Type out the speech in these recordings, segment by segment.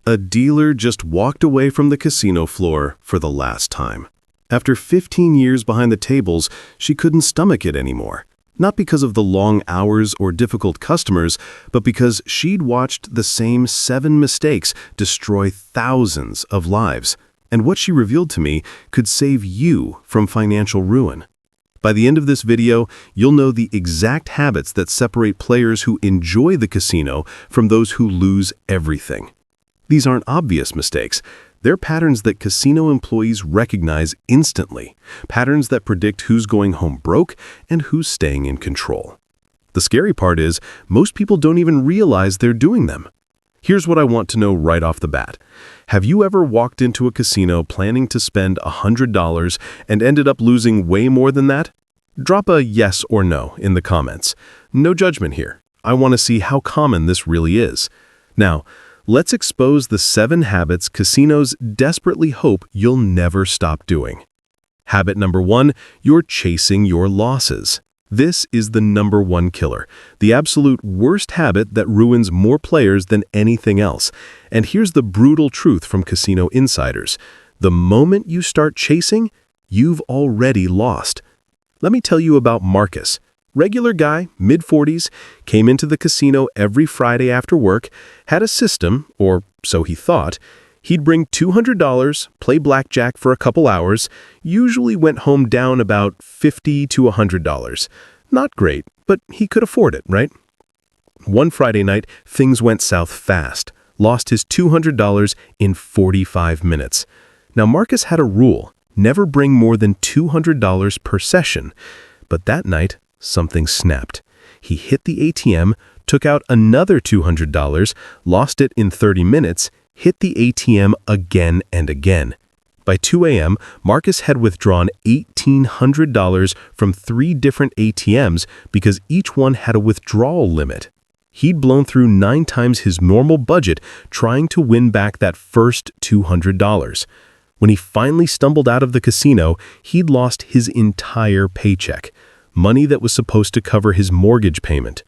A dealer just walked away from the casino floor for the last time. After 15 years behind the tables, she couldn't stomach it anymore. Not because of the long hours or difficult customers, but because she'd watched the same 7 mistakes destroy thousands of lives. And what she revealed to me could save you from financial ruin. By the end of this video, you'll know the exact habits that separate players who enjoy the casino from those who lose everything. These aren't obvious mistakes. They're patterns that casino employees recognize instantly, patterns that predict who's going home broke and who's staying in control. The scary part is, most people don't even realize they're doing them. Here's what I want to know right off the bat. Have you ever walked into a casino planning to spend $100 and ended up losing way more than that? Drop a yes or no in the comments. No judgment here. I want to see how common this really is. Now, let's expose the 7 habits casinos desperately hope you'll never stop doing. Habit number 1, you're chasing your losses. This is the #1 killer, the absolute worst habit that ruins more players than anything else. And here's the brutal truth from casino insiders. The moment you start chasing, you've already lost. Let me tell you about Marcus. Regular guy, mid-40s, came into the casino every Friday after work, had a system, or so he thought. He'd bring $200, play blackjack for a couple hours, usually went home down about $50 to $100. Not great, but he could afford it, right? One Friday night, things went south fast. Lost his $200 in 45 minutes. Now, Marcus had a rule, never bring more than $200 per session. But that night, something snapped. He hit the ATM, took out another $200, lost it in 30 minutes, hit the ATM again and again. By 2 a.m., Marcus had withdrawn $1,800 from 3 different ATMs because each one had a withdrawal limit. He'd blown through 9 times his normal budget trying to win back that first $200. When he finally stumbled out of the casino, he'd lost his entire paycheck, money that was supposed to cover his mortgage payment.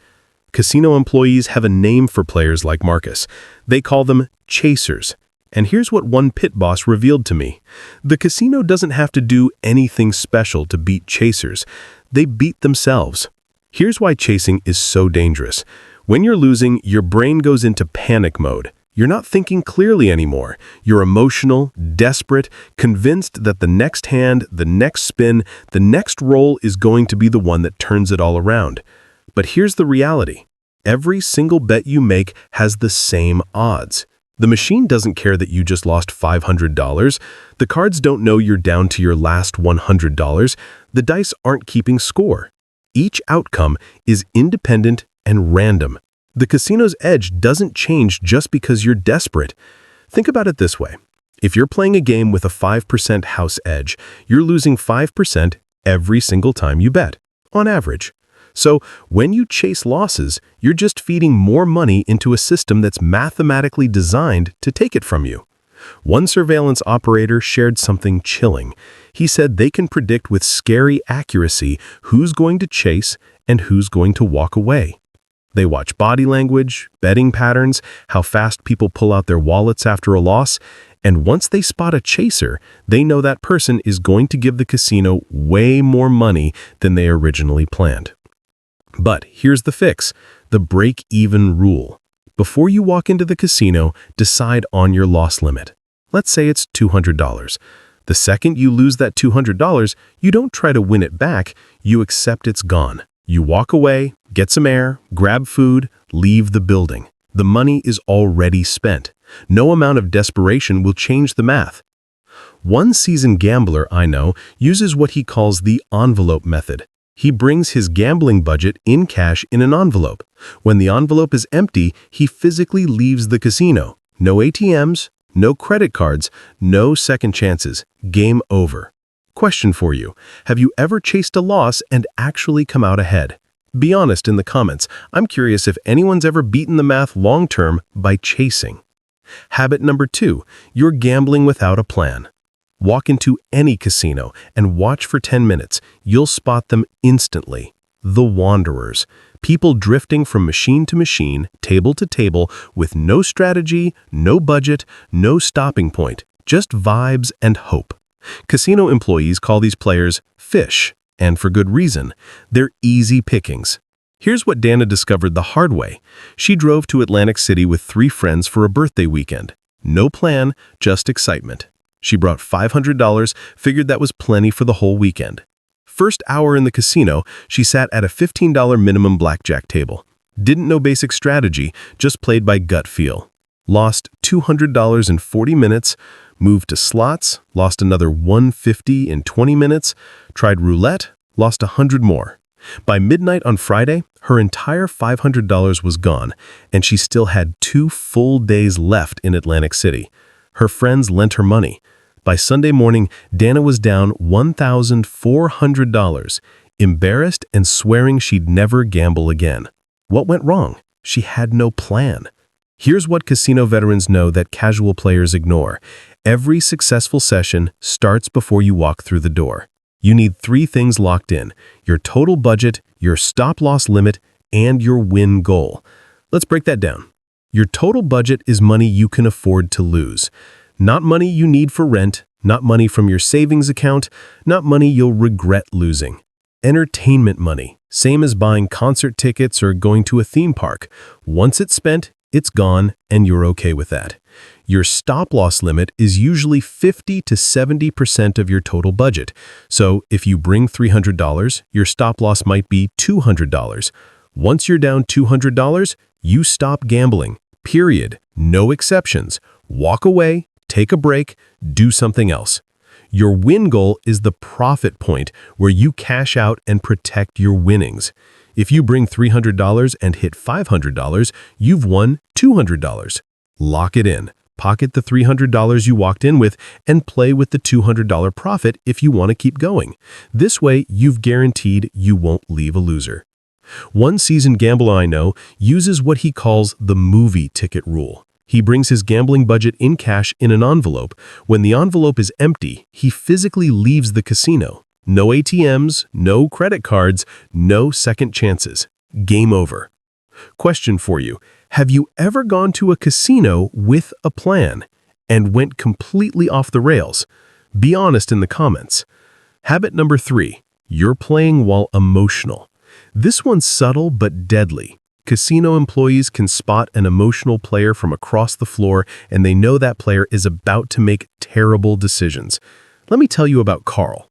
Casino employees have a name for players like Marcus. They call them chasers. And here's what one pit boss revealed to me. The casino doesn't have to do anything special to beat chasers. They beat themselves. Here's why chasing is so dangerous. When you're losing, your brain goes into panic mode. You're not thinking clearly anymore. You're emotional, desperate, convinced that the next hand, the next spin, the next roll is going to be the one that turns it all around. But here's the reality. Every single bet you make has the same odds. The machine doesn't care that you just lost $500. The cards don't know you're down to your last $100. The dice aren't keeping score. Each outcome is independent and random. The casino's edge doesn't change just because you're desperate. Think about it this way. If you're playing a game with a 5% house edge, you're losing 5% every single time you bet, on average. So when you chase losses, you're just feeding more money into a system that's mathematically designed to take it from you. One surveillance operator shared something chilling. He said they can predict with scary accuracy who's going to chase and who's going to walk away. They watch body language, betting patterns, how fast people pull out their wallets after a loss, and once they spot a chaser, they know that person is going to give the casino way more money than they originally planned. But here's the fix, the break-even rule. Before you walk into the casino, decide on your loss limit. Let's say it's $200. The second you lose that $200, you don't try to win it back, you accept it's gone. You walk away, get some air, grab food, leave the building. The money is already spent. No amount of desperation will change the math. One seasoned gambler I know uses what he calls the envelope method. He brings his gambling budget in cash in an envelope. When the envelope is empty, he physically leaves the casino. No ATMs, no credit cards, no second chances. Game over. Question for you. Have you ever chased a loss and actually come out ahead? Be honest in the comments. I'm curious if anyone's ever beaten the math long-term by chasing. Habit number 2, you're gambling without a plan. Walk into any casino and watch for 10 minutes. You'll spot them instantly. The wanderers. People drifting from machine to machine, table to table, with no strategy, no budget, no stopping point, just vibes and hope. Casino employees call these players fish, and for good reason. They're easy pickings. Here's what Dana discovered the hard way. She drove to Atlantic City with 3 friends for a birthday weekend. No plan, just excitement. She brought $500, figured that was plenty for the whole weekend. First hour in the casino, she sat at a $15 minimum blackjack table. Didn't know basic strategy, just played by gut feel. Lost $200 in 40 minutes, moved to slots, lost another $150 in 20 minutes, tried roulette, lost $100 more. By midnight on Friday, her entire $500 was gone, and she still had 2 full days left in Atlantic City. Her friends lent her money. By Sunday morning, Dana was down $1,400, embarrassed and swearing she'd never gamble again. What went wrong? She had no plan. Here's what casino veterans know that casual players ignore. Every successful session starts before you walk through the door. You need 3 things locked in: your total budget, your stop-loss limit, and your win goal. Let's break that down. Your total budget is money you can afford to lose. Not money you need for rent, not money from your savings account, not money you'll regret losing. Entertainment money, same as buying concert tickets or going to a theme park. Once it's spent, it's gone, and you're okay with that. Your stop-loss limit is usually 50 to 70% of your total budget. So if you bring $300, your stop-loss might be $200. Once you're down $200, you stop gambling. Period. No exceptions. Walk away, take a break, do something else. Your win goal is the profit point where you cash out and protect your winnings. If you bring $300 and hit $500, you've won $200. Lock it in. Pocket the $300 you walked in with and play with the $200 profit if you want to keep going. This way, you've guaranteed you won't leave a loser. One seasoned gambler I know uses what he calls the movie ticket rule. He brings his gambling budget in cash in an envelope. When the envelope is empty, he physically leaves the casino. No ATMs, no credit cards, no second chances. Game over. Question for you. Have you ever gone to a casino with a plan and went completely off the rails? Be honest in the comments. Habit number 3. You're playing while emotional. This one's subtle but deadly. Casino employees can spot an emotional player from across the floor, and they know that player is about to make terrible decisions. Let me tell you about Carl.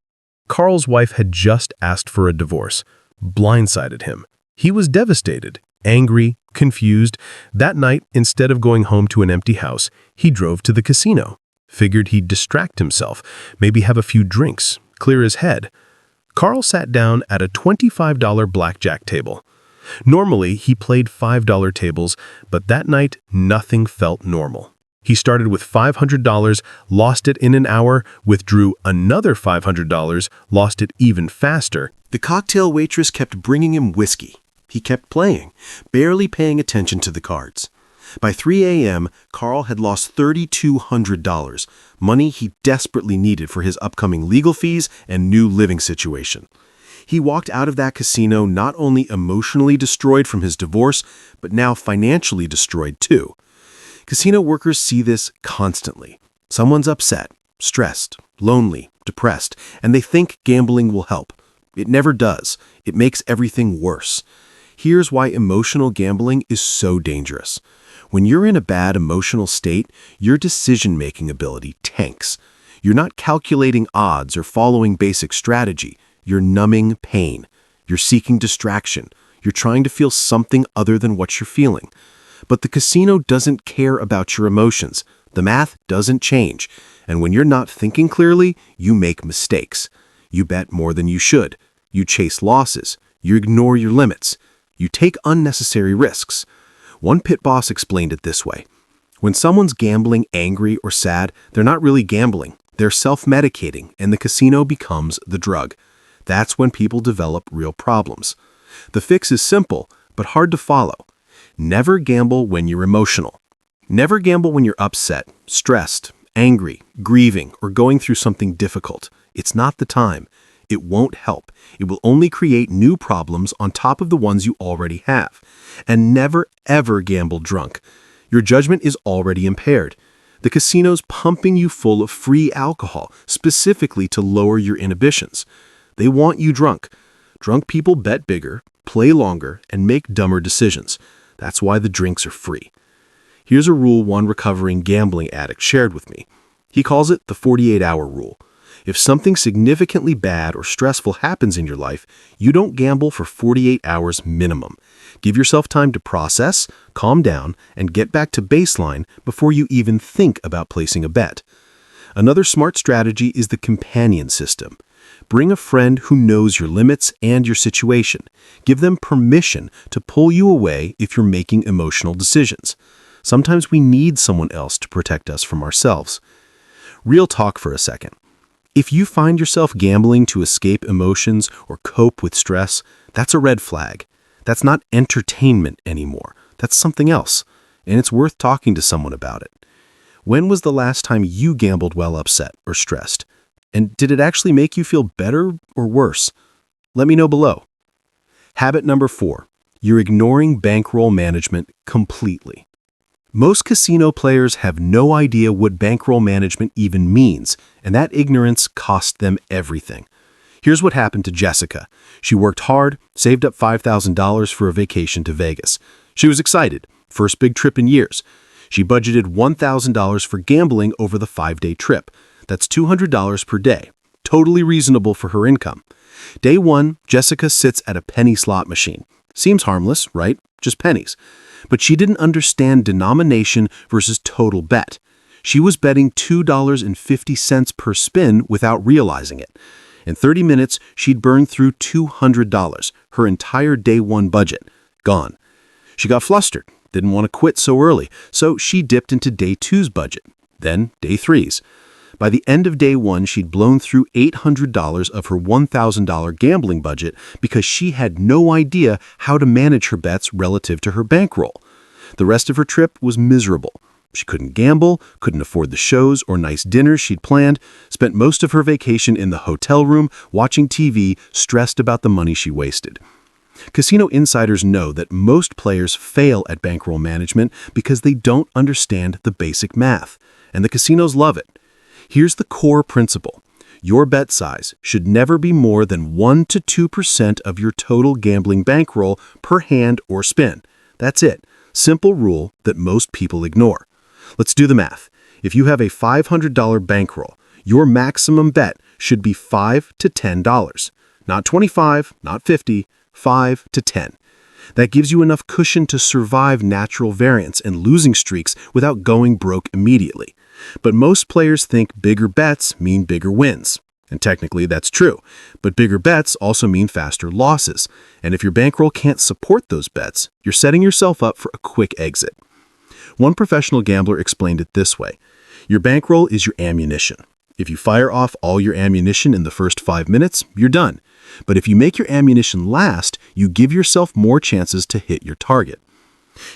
Carl's wife had just asked for a divorce. Blindsided him. He was devastated, angry, confused. That night, instead of going home to an empty house, he drove to the casino. Figured he'd distract himself, maybe have a few drinks, clear his head. Carl sat down at a $25 blackjack table. Normally, he played $5 tables, but that night, nothing felt normal. He started with $500, lost it in an hour, withdrew another $500, lost it even faster. The cocktail waitress kept bringing him whiskey. He kept playing, barely paying attention to the cards. By 3 a.m., Carl had lost $3,200, money he desperately needed for his upcoming legal fees and new living situation. He walked out of that casino not only emotionally destroyed from his divorce, but now financially destroyed too. Casino workers see this constantly. Someone's upset, stressed, lonely, depressed, and they think gambling will help. It never does. It makes everything worse. Here's why emotional gambling is so dangerous. When you're in a bad emotional state, your decision-making ability tanks. You're not calculating odds or following basic strategy. You're numbing pain. You're seeking distraction. You're trying to feel something other than what you're feeling. But the casino doesn't care about your emotions. The math doesn't change. And when you're not thinking clearly, you make mistakes. You bet more than you should. You chase losses. You ignore your limits. You take unnecessary risks. One pit boss explained it this way. When someone's gambling angry or sad, they're not really gambling. They're self-medicating, and the casino becomes the drug. That's when people develop real problems. The fix is simple, but hard to follow. Never gamble when you're emotional. Never gamble when you're upset, stressed, angry, grieving, or going through something difficult. It's not the time. It won't help. It will only create new problems on top of the ones you already have. And never, ever gamble drunk. Your judgment is already impaired. The casino's pumping you full of free alcohol, specifically to lower your inhibitions. They want you drunk. Drunk people bet bigger, play longer, and make dumber decisions. That's why the drinks are free. Here's a rule one recovering gambling addict shared with me. He calls it the 48-hour rule. If something significantly bad or stressful happens in your life, you don't gamble for 48 hours minimum. Give yourself time to process, calm down, and get back to baseline before you even think about placing a bet. Another smart strategy is the companion system. Bring a friend who knows your limits and your situation. Give them permission to pull you away if you're making emotional decisions. Sometimes we need someone else to protect us from ourselves. Real talk for a second. If you find yourself gambling to escape emotions or cope with stress, that's a red flag. That's not entertainment anymore. That's something else, and it's worth talking to someone about it. When was the last time you gambled while upset or stressed? And did it actually make you feel better or worse? Let me know below. Habit number 4. You're ignoring bankroll management completely. Most casino players have no idea what bankroll management even means, and that ignorance cost them everything. Here's what happened to Jessica. She worked hard, saved up $5,000 for a vacation to Vegas. She was excited, first big trip in years. She budgeted $1,000 for gambling over the 5-day trip. That's $200 per day, totally reasonable for her income. Day 1, Jessica sits at a penny slot machine. Seems harmless, right? Just pennies. But she didn't understand denomination versus total bet. She was betting $2.50 per spin without realizing it. In 30 minutes, she'd burned through $200, her entire day 1 budget. Gone. She got flustered, didn't want to quit so early, so she dipped into day 2's budget, then day 3's. By the end of day 1, she'd blown through $800 of her $1,000 gambling budget because she had no idea how to manage her bets relative to her bankroll. The rest of her trip was miserable. She couldn't gamble, couldn't afford the shows or nice dinners she'd planned, spent most of her vacation in the hotel room, watching TV, stressed about the money she wasted. Casino insiders know that most players fail at bankroll management because they don't understand the basic math, and the casinos love it. Here's the core principle. Your bet size should never be more than 1 to 2% of your total gambling bankroll per hand or spin. That's it. Simple rule that most people ignore. Let's do the math. If you have a $500 bankroll, your maximum bet should be $5 to $10. Not 25, not 50, 5 to 10. That gives you enough cushion to survive natural variance and losing streaks without going broke immediately. But most players think bigger bets mean bigger wins. And technically that's true. But bigger bets also mean faster losses. And if your bankroll can't support those bets, you're setting yourself up for a quick exit. One professional gambler explained it this way. Your bankroll is your ammunition. If you fire off all your ammunition in the first 5 minutes, you're done. But if you make your ammunition last, you give yourself more chances to hit your target.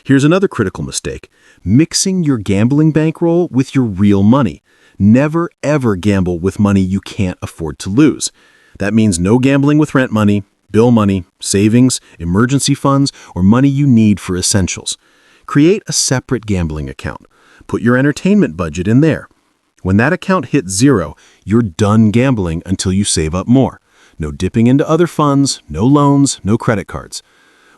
Here's another critical mistake. Mixing your gambling bankroll with your real money. Never, ever gamble with money you can't afford to lose. That means no gambling with rent money, bill money, savings, emergency funds, or money you need for essentials. Create a separate gambling account. Put your entertainment budget in there. When that account hits 0, you're done gambling until you save up more. No dipping into other funds, no loans, no credit cards.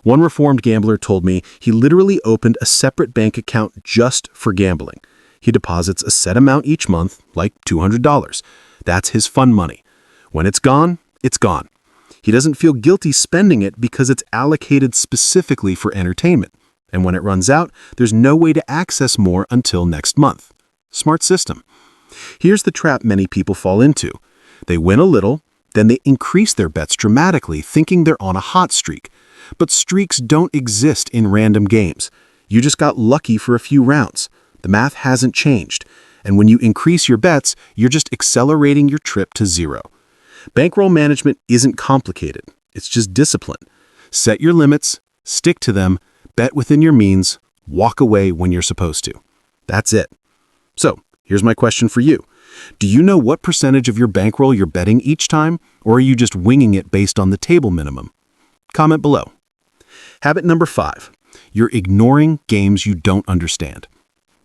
One reformed gambler told me he literally opened a separate bank account just for gambling. He deposits a set amount each month, like $200. That's his fun money. When it's gone, it's gone. He doesn't feel guilty spending it because it's allocated specifically for entertainment. And when it runs out, there's no way to access more until next month. Smart system. Here's the trap many people fall into. They win a little, then they increase their bets dramatically, thinking they're on a hot streak. But streaks don't exist in random games. You just got lucky for a few rounds. The math hasn't changed. And when you increase your bets, you're just accelerating your trip to 0. Bankroll management isn't complicated. It's just discipline. Set your limits, stick to them, bet within your means, walk away when you're supposed to. That's it. So, Here's my question for you. Do you know what percentage of your bankroll you're betting each time, or are you just winging it based on the table minimum? Comment below. Habit number 5. You're ignoring games you don't understand.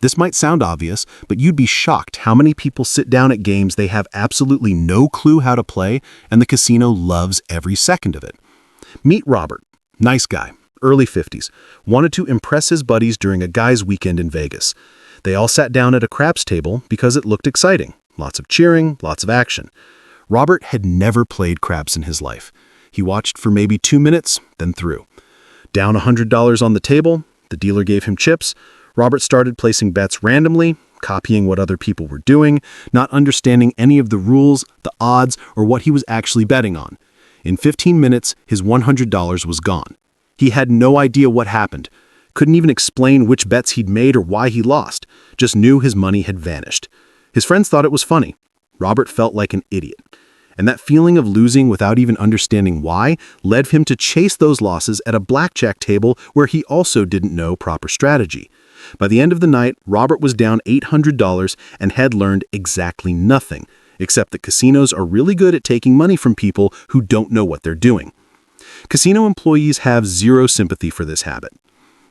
This might sound obvious, but you'd be shocked how many people sit down at games they have absolutely no clue how to play, and the casino loves every second of it. Meet Robert. Nice guy, early 50s, wanted to impress his buddies during a guys' weekend in Vegas. They all sat down at a craps table because it looked exciting. Lots of cheering, lots of action. Robert had never played craps in his life. He watched for maybe 2 minutes, then threw. Down $100 on the table, the dealer gave him chips. Robert started placing bets randomly, copying what other people were doing, not understanding any of the rules, the odds, or what he was actually betting on. In 15 minutes, his $100 was gone. He had no idea what happened, couldn't even explain which bets he'd made or why he lost, just knew his money had vanished. His friends thought it was funny. Robert felt like an idiot. And that feeling of losing without even understanding why led him to chase those losses at a blackjack table where he also didn't know proper strategy. By the end of the night, Robert was down $800 and had learned exactly nothing, except that casinos are really good at taking money from people who don't know what they're doing. Casino employees have zero sympathy for this habit.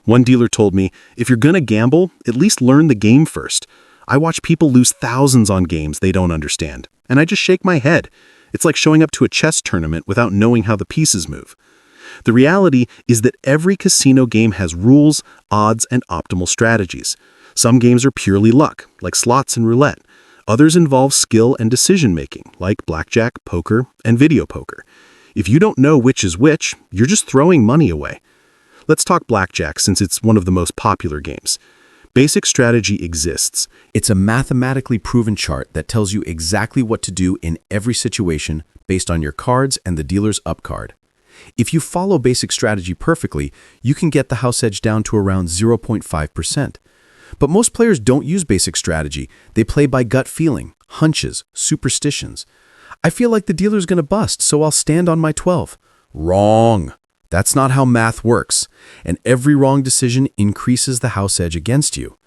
One dealer told me, if you're gonna gamble, at least learn the game first. I watch people lose thousands on games they don't understand, and I just shake my head. It's like showing up to a chess tournament without knowing how the pieces move. The reality is that every casino game has rules, odds, and optimal strategies. Some games are purely luck, like slots and roulette. Others involve skill and decision-making, like blackjack, poker, and video poker. If you don't know which is which, you're just throwing money away. Let's talk blackjack since it's one of the most popular games. Basic strategy exists. It's a mathematically proven chart that tells you exactly what to do in every situation based on your cards and the dealer's up card. If you follow basic strategy perfectly, you can get the house edge down to around 0.5%. But most players don't use basic strategy. They play by gut feeling, hunches, superstitions. I feel like the dealer's going to bust, so I'll stand on my 12. Wrong. That's not how math works, and every wrong decision increases the house edge against you.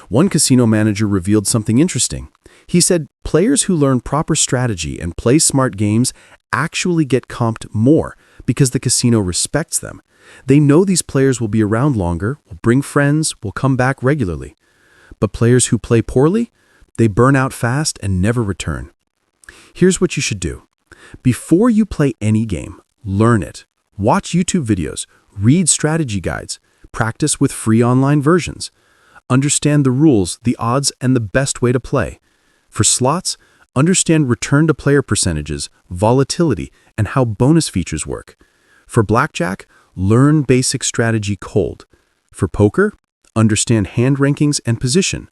One casino manager revealed something interesting. He said players who learn proper strategy and play smart games actually get comped more because the casino respects them. They know these players will be around longer, will bring friends, will come back regularly. But players who play poorly, they burn out fast and never return. Here's what you should do. Before you play any game, learn it. Watch YouTube videos, read strategy guides, practice with free online versions. Understand the rules, the odds, and the best way to play. For slots, understand return-to-player percentages, volatility, and how bonus features work. For blackjack, learn basic strategy cold. For poker, understand hand rankings and position.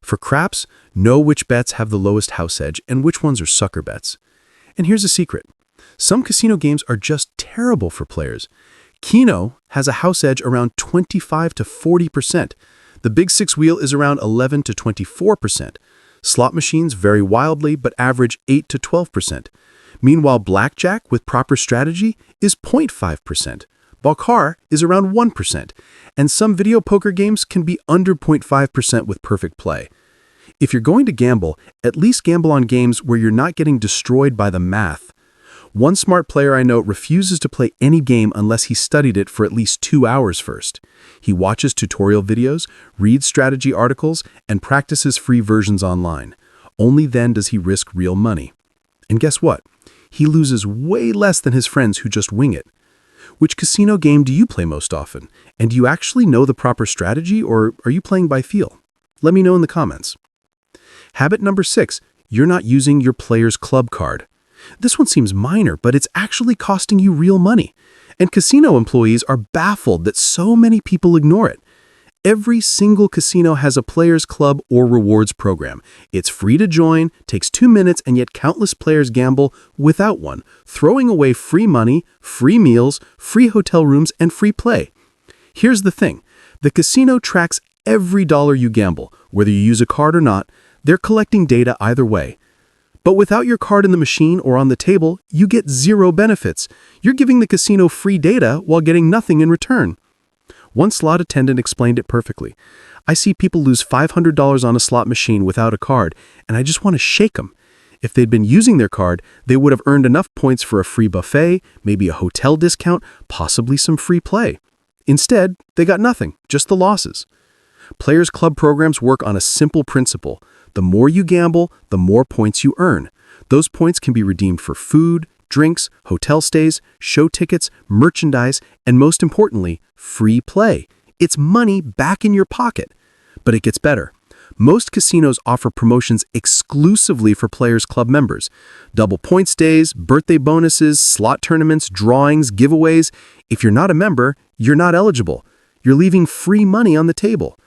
For craps, know which bets have the lowest house edge and which ones are sucker bets. And here's a secret. Some casino games are just terrible for players. Keno has a house edge around 25 to 40%. The Big Six wheel is around 11 to 24%. Slot machines vary wildly but average 8 to 12%. Meanwhile, blackjack with proper strategy is 0.5%. Baccarat is around 1%. And some video poker games can be under 0.5% with perfect play. If you're going to gamble, at least gamble on games where you're not getting destroyed by the math. One smart player I know refuses to play any game unless he studied it for at least 2 hours first. He watches tutorial videos, reads strategy articles, and practices free versions online. Only then does he risk real money. And guess what? He loses way less than his friends who just wing it. Which casino game do you play most often? And do you actually know the proper strategy, or are you playing by feel? Let me know in the comments. Habit number 6, you're not using your player's club card. This one seems minor, but it's actually costing you real money. And casino employees are baffled that so many people ignore it. Every single casino has a players club or rewards program. It's free to join, takes 2 minutes, and yet countless players gamble without one, throwing away free money, free meals, free hotel rooms, and free play. Here's the thing. The casino tracks every dollar you gamble, whether you use a card or not. They're collecting data either way. But without your card in the machine or on the table, you get zero benefits. You're giving the casino free data while getting nothing in return. One slot attendant explained it perfectly. I see people lose $500 on a slot machine without a card, and I just want to shake them. If they'd been using their card, they would have earned enough points for a free buffet, maybe a hotel discount, possibly some free play. Instead, they got nothing, just the losses. Players Club programs work on a simple principle. The more you gamble, the more points you earn. Those points can be redeemed for food, drinks, hotel stays, show tickets, merchandise, and most importantly, free play. It's money back in your pocket. But it gets better. Most casinos offer promotions exclusively for Players Club members. Double points days, birthday bonuses, slot tournaments, drawings, giveaways. If you're not a member, you're not eligible. You're leaving free money on the table.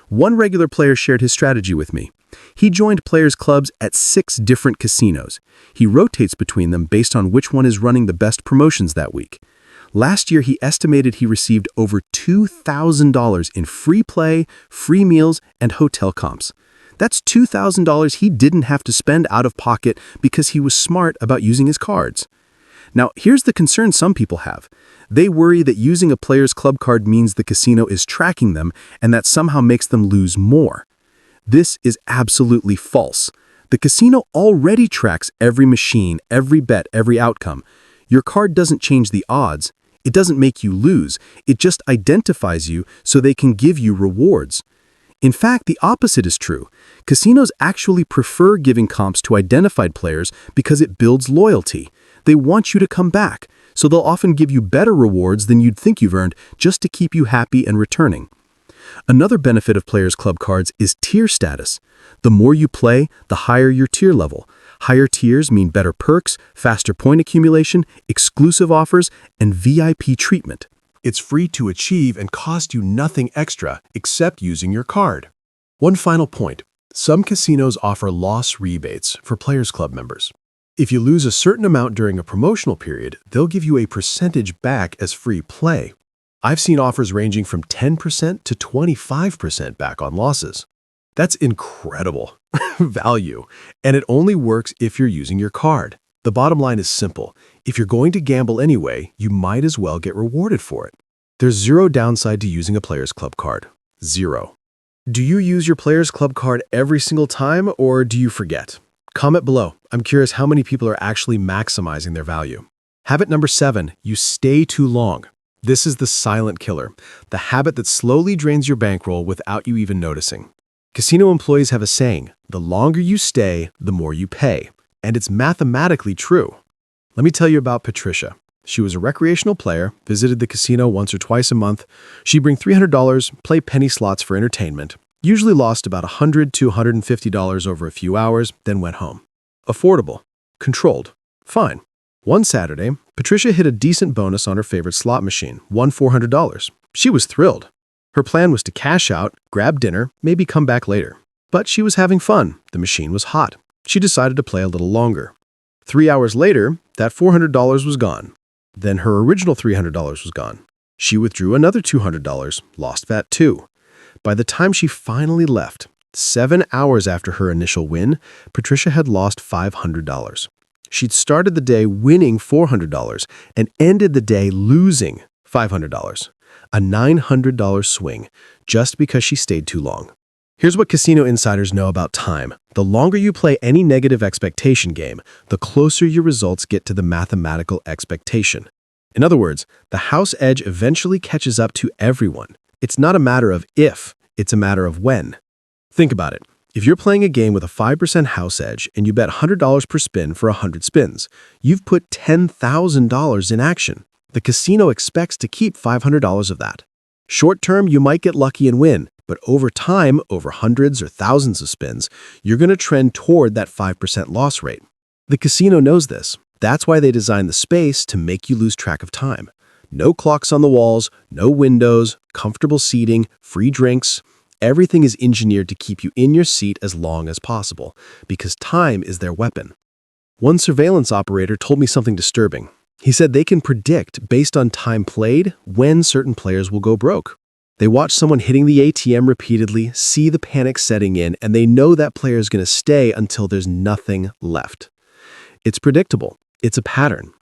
One regular player shared his strategy with me. He joined Players Clubs at 6 different casinos. He rotates between them based on which one is running the best promotions that week. Last year, he estimated he received over $2,000 in free play, free meals, and hotel comps. That's $2,000 he didn't have to spend out of pocket because he was smart about using his cards. Now, here's the concern some people have. They worry that using a Players Club card means the casino is tracking them and that somehow makes them lose more. This is absolutely false. The casino already tracks every machine, every bet, every outcome. Your card doesn't change the odds. It doesn't make you lose. It just identifies you so they can give you rewards. In fact, the opposite is true. Casinos actually prefer giving comps to identified players because it builds loyalty. They want you to come back, so they'll often give you better rewards than you'd think you've earned just to keep you happy and returning. Another benefit of Players Club cards is tier status. The more you play, the higher your tier level. Higher tiers mean better perks, faster point accumulation, exclusive offers, and VIP treatment. It's free to achieve and cost you nothing extra except using your card. One final point. Some casinos offer loss rebates for Players Club members. If you lose a certain amount during a promotional period, they'll give you a percentage back as free play. I've seen offers ranging from 10% to 25% back on losses. That's incredible value, and it only works if you're using your card. The bottom line is simple. If you're going to gamble anyway, you might as well get rewarded for it. There's zero downside to using a Players Club card. Zero. Do you use your Players Club card every single time, or do you forget? Comment below. I'm curious how many people are actually maximizing their value. Habit number 7, you stay too long. This is the silent killer, the habit that slowly drains your bankroll without you even noticing. Casino employees have a saying, the longer you stay, the more you pay. And it's mathematically true. Let me tell you about Patricia. She was a recreational player, visited the casino once or twice a month. She'd bring $300, play penny slots for entertainment, usually lost about $100 to $150 over a few hours, then went home. Affordable. Controlled. Fine. One Saturday, Patricia hit a decent bonus on her favorite slot machine, won $400. She was thrilled. Her plan was to cash out, grab dinner, maybe come back later. But she was having fun. The machine was hot. She decided to play a little longer. 3 hours later, that $400 was gone. Then her original $300 was gone. She withdrew another $200, lost that too. By the time she finally left, 7 hours after her initial win, Patricia had lost $500. She'd started the day winning $400 and ended the day losing $500. A $900 swing, just because she stayed too long. Here's what casino insiders know about time. The longer you play any negative expectation game, the closer your results get to the mathematical expectation. In other words, the house edge eventually catches up to everyone. It's not a matter of if, it's a matter of when. Think about it. If you're playing a game with a 5% house edge and you bet $100 per spin for 100 spins, you've put $10,000 in action. The casino expects to keep $500 of that. Short term, you might get lucky and win, but over time, over hundreds or thousands of spins, you're going to trend toward that 5% loss rate. The casino knows this. That's why they designed the space to make you lose track of time. No clocks on the walls, no windows, comfortable seating, free drinks. Everything is engineered to keep you in your seat as long as possible, because time is their weapon. One surveillance operator told me something disturbing. He said they can predict, based on time played, when certain players will go broke. They watch someone hitting the ATM repeatedly, see the panic setting in, and they know that player is going to stay until there's nothing left. It's predictable. It's a pattern.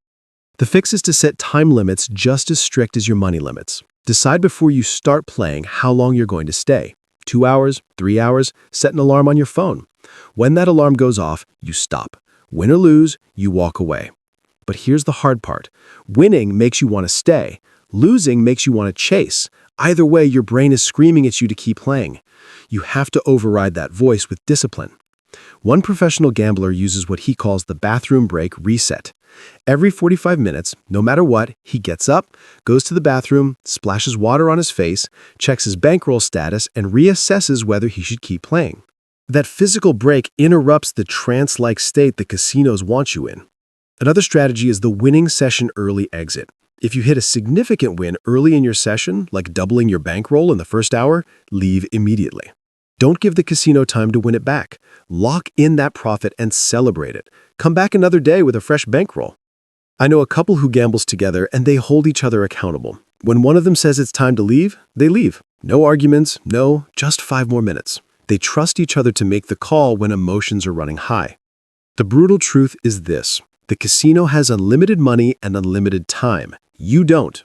The fix is to set time limits just as strict as your money limits. Decide before you start playing how long you're going to stay. 2 hours, 3 hours, set an alarm on your phone. When that alarm goes off, you stop. Win or lose, you walk away. But here's the hard part. Winning makes you want to stay. Losing makes you want to chase. Either way, your brain is screaming at you to keep playing. You have to override that voice with discipline. One professional gambler uses what he calls the bathroom break reset. Every 45 minutes, no matter what, he gets up, goes to the bathroom, splashes water on his face, checks his bankroll status, and reassesses whether he should keep playing. That physical break interrupts the trance-like state the casinos want you in. Another strategy is the winning session early exit. If you hit a significant win early in your session, like doubling your bankroll in the first hour, leave immediately. Don't give the casino time to win it back. Lock in that profit and celebrate it. Come back another day with a fresh bankroll. I know a couple who gambles together and they hold each other accountable. When one of them says it's time to leave, they leave. No arguments, just 5 more minutes. They trust each other to make the call when emotions are running high. The brutal truth is this. The casino has unlimited money and unlimited time. You don't.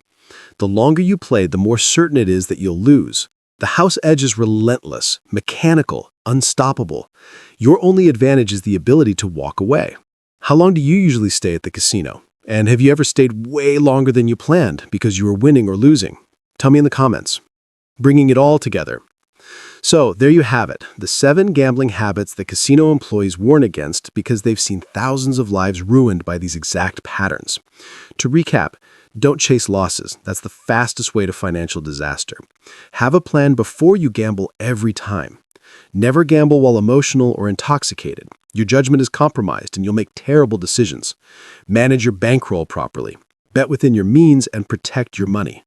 The longer you play, the more certain it is that you'll lose. The house edge is relentless, mechanical, unstoppable. Your only advantage is the ability to walk away. How long do you usually stay at the casino? And have you ever stayed way longer than you planned because you were winning or losing? Tell me in the comments. Bringing it all together. So there you have it, the 7 gambling habits that casino employees warn against because they've seen thousands of lives ruined by these exact patterns. To recap, don't chase losses. That's the fastest way to financial disaster. Have a plan before you gamble every time. Never gamble while emotional or intoxicated. Your judgment is compromised and you'll make terrible decisions. Manage your bankroll properly. Bet within your means and protect your money.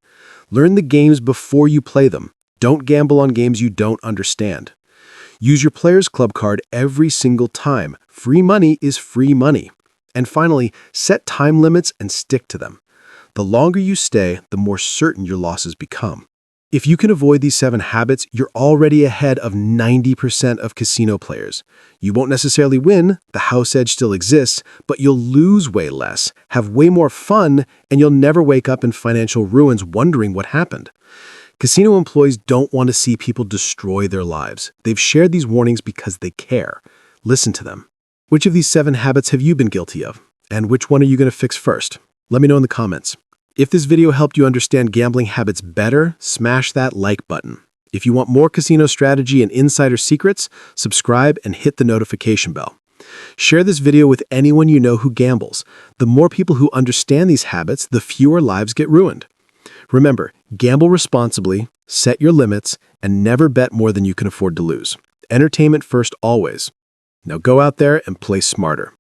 Learn the games before you play them. Don't gamble on games you don't understand. Use your Players Club card every single time. Free money is free money. And finally, set time limits and stick to them. The longer you stay, the more certain your losses become. If you can avoid these 7 habits, you're already ahead of 90% of casino players. You won't necessarily win, the house edge still exists, but you'll lose way less, have way more fun, and you'll never wake up in financial ruins wondering what happened. Casino employees don't want to see people destroy their lives. They've shared these warnings because they care. Listen to them. Which of these 7 habits have you been guilty of? And which one are you going to fix first? Let me know in the comments. If this video helped you understand gambling habits better, smash that like button. If you want more casino strategy and insider secrets, subscribe and hit the notification bell. Share this video with anyone you know who gambles. The more people who understand these habits, the fewer lives get ruined. Remember, gamble responsibly, set your limits, and never bet more than you can afford to lose. Entertainment first always. Now go out there and play smarter.